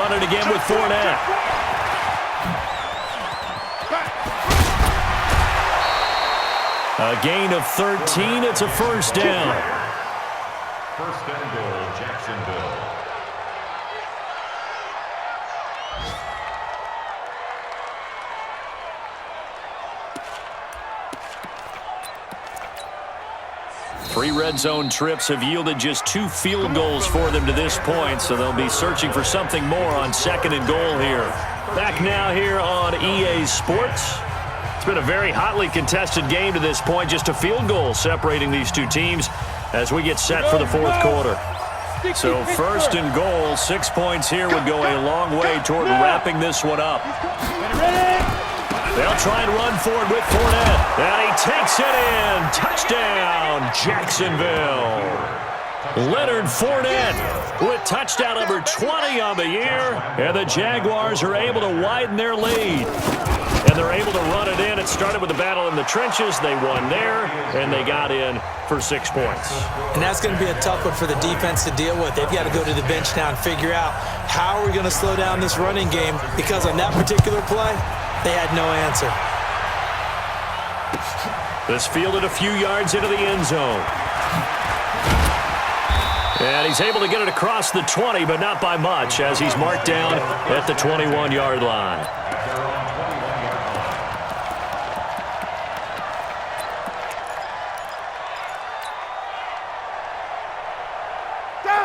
run it again with Fournette. A gain of 13. It's a first down. First and goal, Jacksonville. Three red zone trips have yielded just 2 field goals for them to this point, so they'll be searching for something more on second and goal here. Back now here on EA Sports. It's been a very hotly contested game to this point, just a field goal separating these two teams as we get set for the fourth quarter. So first and goal, 6 points here would go a long way toward wrapping this one up. They'll try and run for it with Fournette. And he takes it in. Touchdown, Jacksonville. Leonard Fournette with touchdown number 20 on the year. And the Jaguars are able to widen their lead. And they're able to run it in. It started with the battle in the trenches. They won there, and they got in for 6 points. And that's going to be a tough one for the defense to deal with. They've got to go to the bench now and figure out how are we going to slow down this running game, because on that particular play, they had no answer. This fielded a few yards into the end zone. And he's able to get it across the 20, but not by much, as he's marked down at the 21-yard line.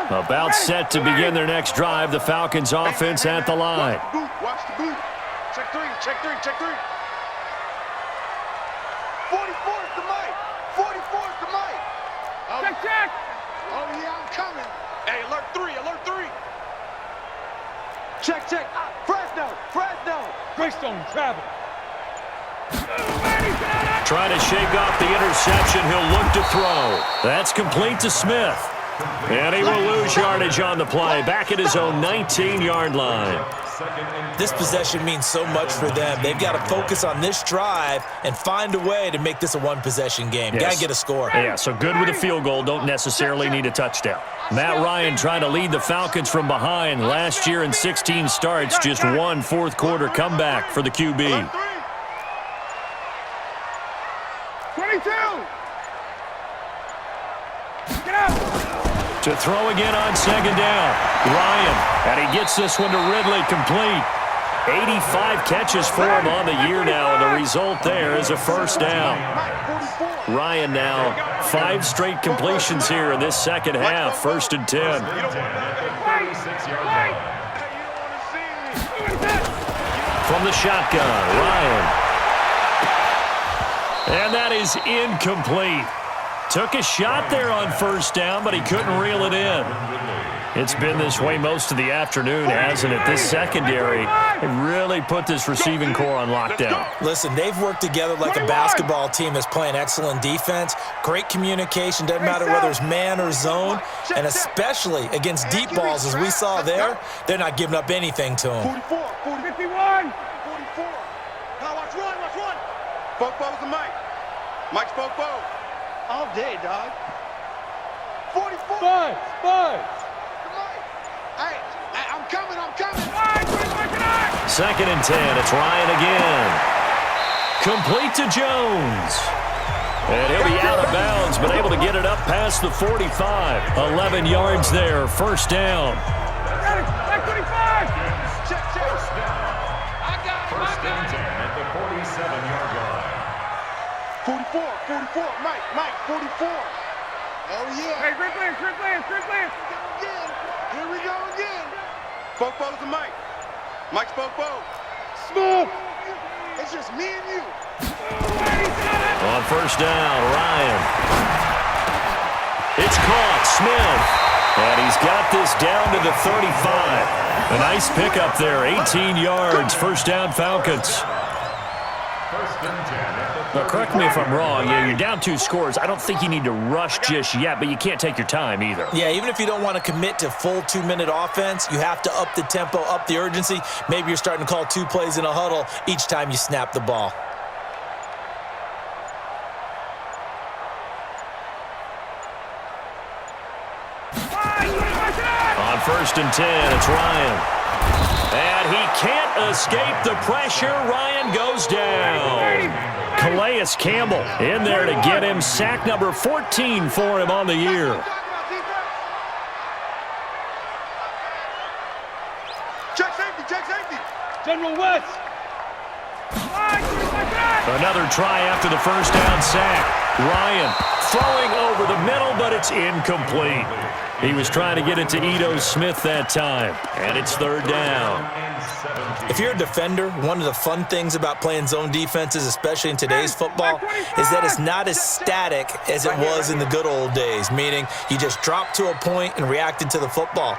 About set to begin their next drive. The Falcons offense at the line. Watch the boot. Check three, check three, check three. 44's the mic. 44's the mic. Check. Oh, yeah, I'm coming. Hey, alert three. Check. Fresno. Greystone, travel. Trying to shake off the interception. He'll look to throw. That's complete to Smith. And he will lose yardage on the play. Back at his own 19-yard line. This possession means so much for them. They've got to focus on this drive and find a way to make this a one-possession game. Yes. Got to get a score. Yeah, so good with a field goal. Don't necessarily need a touchdown. Matt Ryan trying to lead the Falcons from behind. Last year in 16 starts, just one fourth-quarter comeback for the QB. 22. Get out. To throw again on second down. Ryan, and he gets this one to Ridley complete. 85 catches for him on the year now, and the result there is a first down. Ryan now 5 straight completions here in this second half. First and 10. From the shotgun, Ryan. And that is incomplete. Took a shot there on first down, but he couldn't reel it in. It's been this way most of the afternoon, hasn't it? This secondary really put this receiving core on lockdown. Listen, they've worked together like a basketball team that's playing excellent defense. Great communication, doesn't matter whether it's man or zone, and especially against deep balls, as we saw there, they're not giving up anything to them. 44, 51, 44. Now watch run. Bo's the mic. Mike's Bo. All day, dog. 44. Five. Hey, I'm coming. Second and 10. It's Ryan again. Complete to Jones. And he'll be out of bounds, but able to get it up past the 45. 11 yards there. First down. Back 25. Check. I got it. First and 10 at the 47-yard line. 44. Mike, 44. Oh, yeah. Hey, Chris Lance. Here we go again. Bo's the mic. Mike's Bo. Smooth. It's just me and you. On first down, Ryan. It's caught, Smith. And he's got this down to the 35. A nice pickup there, 18 yards. First down, Falcons. First and 10 at the Now, correct me if I'm wrong. Yeah, you're down 2 scores. I don't think you need to rush just yet, but you can't take your time either. Yeah, even if you don't want to commit to full 2-minute offense, you have to up the tempo, up the urgency. Maybe you're starting to call 2 plays in a huddle each time you snap the ball. On first and 10, it's Ryan. And he can't escape the pressure. Ryan goes down. Calais Campbell in there to get him. Sack number 14 for him on the year. Check safety, check safety. General West. Another try after the first down sack. Ryan throwing over the middle, but it's incomplete. He was trying to get it to Ito Smith that time, and it's third down. If you're a defender, one of the fun things about playing zone defenses, especially in today's football, is that it's not as static as it was in the good old days, meaning you just dropped to a point and reacted to the football.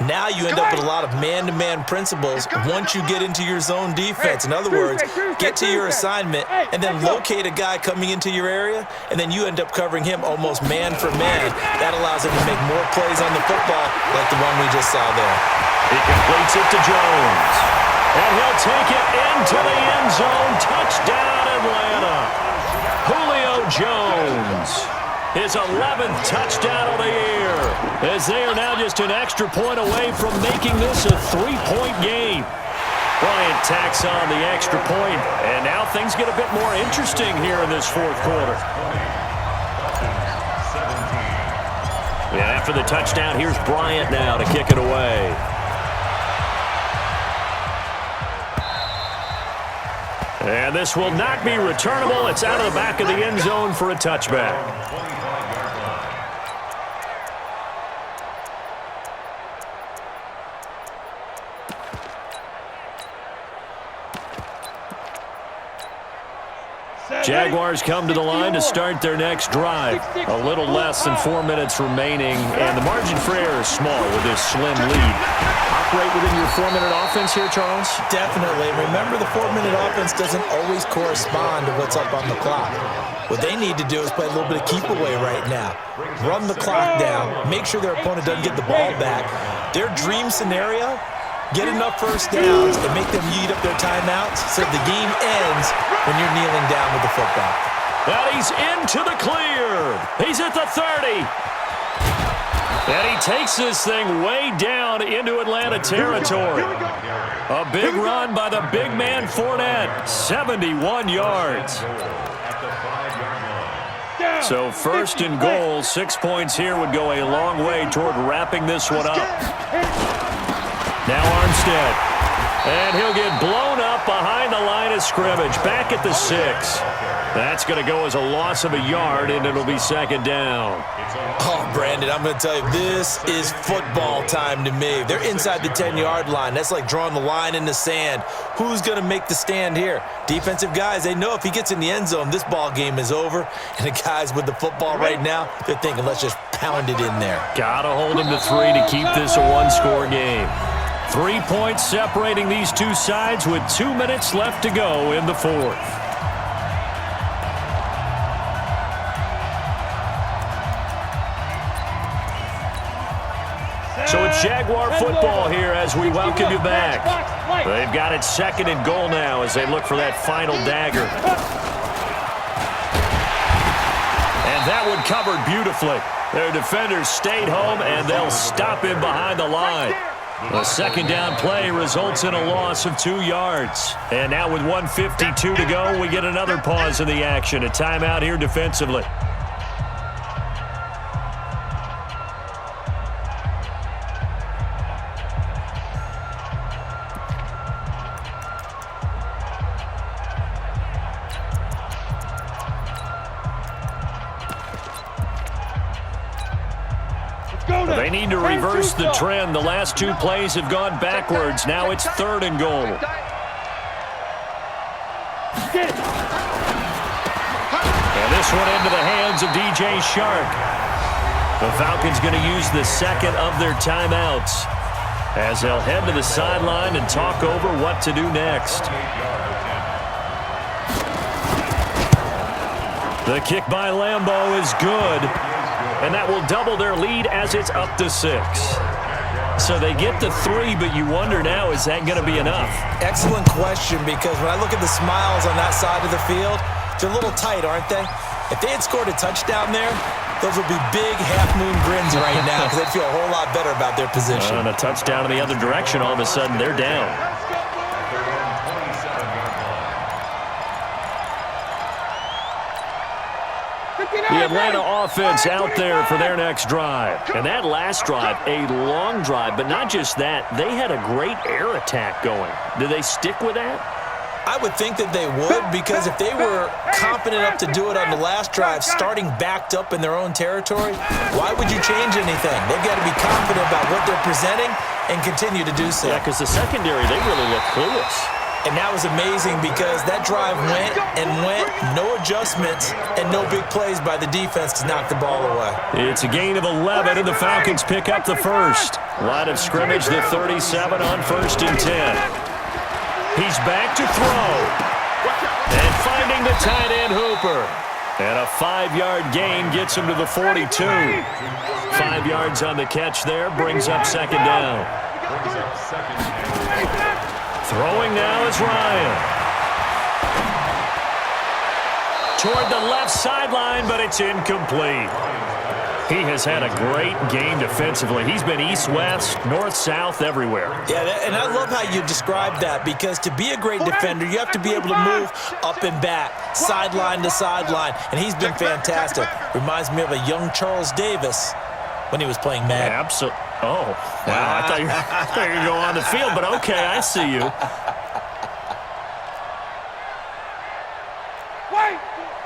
Now you end up with a lot of man-to-man principles once you get into your zone defense. In other words, get to your assignment and then locate a guy coming into your area, and then you end up covering him almost man for man. That allows him to make more plays on the football like the one we just saw there. He completes it to Jones. And he'll take it into the end zone. Touchdown, Atlanta. Julio Jones. His 11th touchdown of the year. As they are now just an extra point away from making this a 3-point game. Bryant tacks on the extra point, and now things get a bit more interesting here in this fourth quarter. Yeah, after the touchdown, here's Bryant now to kick it away. And this will not be returnable. It's out of the back of the end zone for a touchback. Jaguars come to the line to start their next drive. A little less than 4 minutes remaining, and the margin for error is small with this slim lead. Operate within your 4-minute offense here, Charles? Definitely. Remember, the 4-minute offense doesn't always correspond to what's up on the clock. What they need to do is play a little bit of keep away right now. Run the clock down. Make sure their opponent doesn't get the ball back. Their dream scenario, get enough first downs and make them eat up their timeouts so the game ends when you're kneeling down with the football. And he's into the clear. He's at the 30. And he takes this thing way down into Atlanta territory. A big run by the big man Fournette, 71 yards. So first and goal, 6 points here would go a long way toward wrapping this one up. Now Armstead. And he'll get blown up behind the line of scrimmage. Back at the 6. That's going to go as a loss of a yard, and it'll be second down. Oh, Brandon, I'm going to tell you, this is football time to me. They're inside the 10-yard line. That's like drawing the line in the sand. Who's going to make the stand here? Defensive guys, they know if he gets in the end zone, this ball game is over. And the guys with the football right now, they're thinking, let's just pound it in there. Got to hold them to 3 to keep this a one-score game. 3 points separating these two sides with 2 minutes left to go in the fourth. So it's Jaguar football here as we welcome you back. They've got it second and goal now as they look for that final dagger. And that one covered beautifully. Their defenders stayed home, and they'll stop him behind the line. A second down play results in a loss of 2 yards. And now with 1:52 to go, we get another pause in the action. A timeout here defensively. They need to reverse the trend. The last 2 plays have gone backwards. Now it's third and goal. And this one into the hands of DJ Shark. The Falcons going to use the second of their timeouts as they'll head to the sideline and talk over what to do next. The kick by Lambeau is good. And that will double their lead as it's up to 6. So they get to 3, but you wonder now, is that going to be enough? Excellent question, because when I look at the smiles on that side of the field, they're a little tight, aren't they? If they had scored a touchdown there, Those will be big half-moon grins right now because they'd feel a whole lot better about their position. And a touchdown in the other direction, all of a sudden they're down. The Atlanta offense out there for their next drive. And that last drive, a long drive, but not just that. They had a great air attack going. Do they stick with that? I would think that they would, because if they were confident enough to do it on the last drive, starting backed up in their own territory, why would you change anything? They've got to be confident about what they're presenting and continue to do so. Yeah, because the secondary, they really look clueless. And that was amazing because that drive went and went, no adjustments, and no big plays by the defense to knock the ball away. It's a gain of 11, and the Falcons pick up the first. Line of scrimmage, the 37 on 1st and 10. He's back to throw. And finding the tight end, Hooper. And a 5-yard gain gets him to the 42. 5 yards on the catch there, brings up second down. Throwing now is Ryan. Toward the left sideline, but it's incomplete. He has had a great game defensively. He's been east-west, north-south, everywhere. Yeah, and I love how you describe that, because to be a great defender, you have to be able to move up and back, sideline to sideline, and he's been fantastic. Reminds me of a young Charles Davis when he was playing Madden. Absolutely. Oh, wow. I thought you were going to go on the field, but okay, I see you. Wait!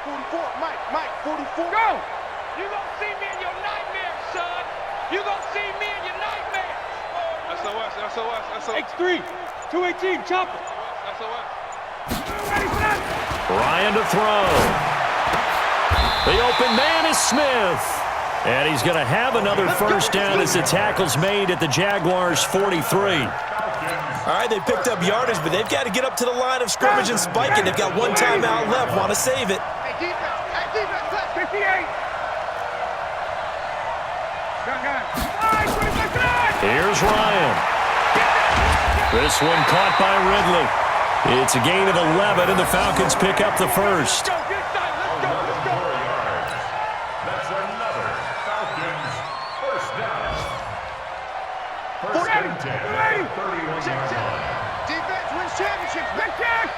44, Mike, 44. Go! You gonna see me in your nightmares, son. You gonna see me in your nightmares. SOS. X3, 218, chopper. SOS. Ready for that? Ryan to throw. The open man is Smith. And he's going to have another first down as the tackle's made at the Jaguars' 43. All right, they picked up yardage, but they've got to get up to the line of scrimmage and spike it. They've got one timeout left. Want to save it. Hey, defense, 58. Here's Ryan. This one caught by Ridley. It's a gain of 11, and the Falcons pick up the first. That's another Falcons first down. First and 10 at the 31-yard line. Defense wins championships. Check.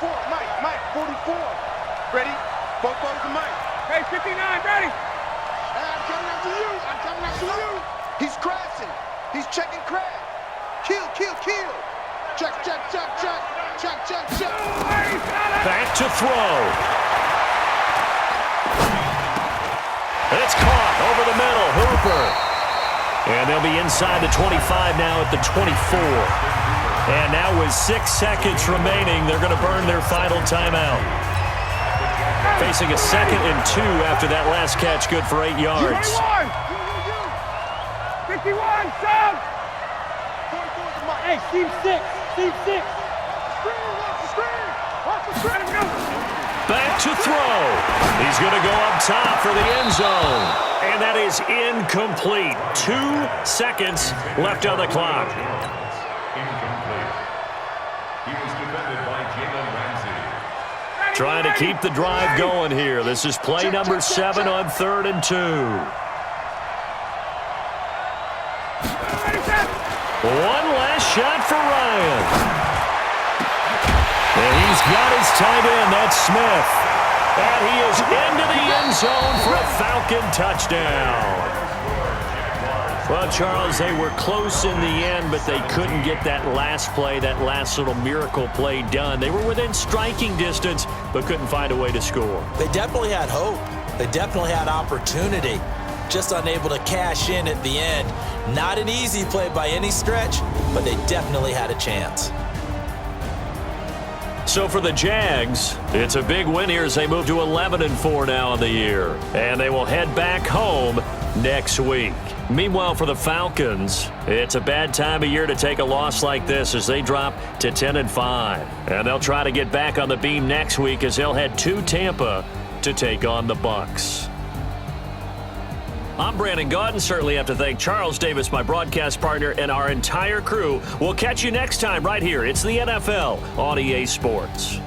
44, Mike, 44. Ready? Both and Mike. Hey, 59, ready. I'm coming after you. He's crashing. He's checking crash. Kill. Check. Back to throw. It's caught over the middle. Hooper. And they'll be inside the 25 now at the 24. And now with 6 seconds remaining, they're going to burn their final timeout. Facing a 2nd and 2 after that last catch, good for 8 yards. 51, Sam. Hey, Steve 6. Back to throw. He's going to go up top for the end zone. And that is incomplete. 2 seconds left on the clock. Incomplete. He was defended by Jalen Ramsey. Trying to keep the drive going here. This is play number 7 on 3rd and 2. One last shot for Ryan. And he's got his tight end. That's Smith. And he is into the end zone for a Falcon touchdown. Well, Charles, they were close in the end, but they couldn't get that last play, that last little miracle play done. They were within striking distance, but couldn't find a way to score. They definitely had hope. They definitely had opportunity. Just unable to cash in at the end. Not an easy play by any stretch, but they definitely had a chance. So for the Jags, it's a big win here as they move to 11-4 now in the year. And they will head back home next week. Meanwhile, for the Falcons, it's a bad time of year to take a loss like this as they drop to 10-5. And they'll try to get back on the beam next week as they'll head to Tampa to take on the Bucs. I'm Brandon Gaudin. Certainly have to thank Charles Davis, my broadcast partner, and our entire crew. We'll catch you next time right here. It's the NFL on EA Sports.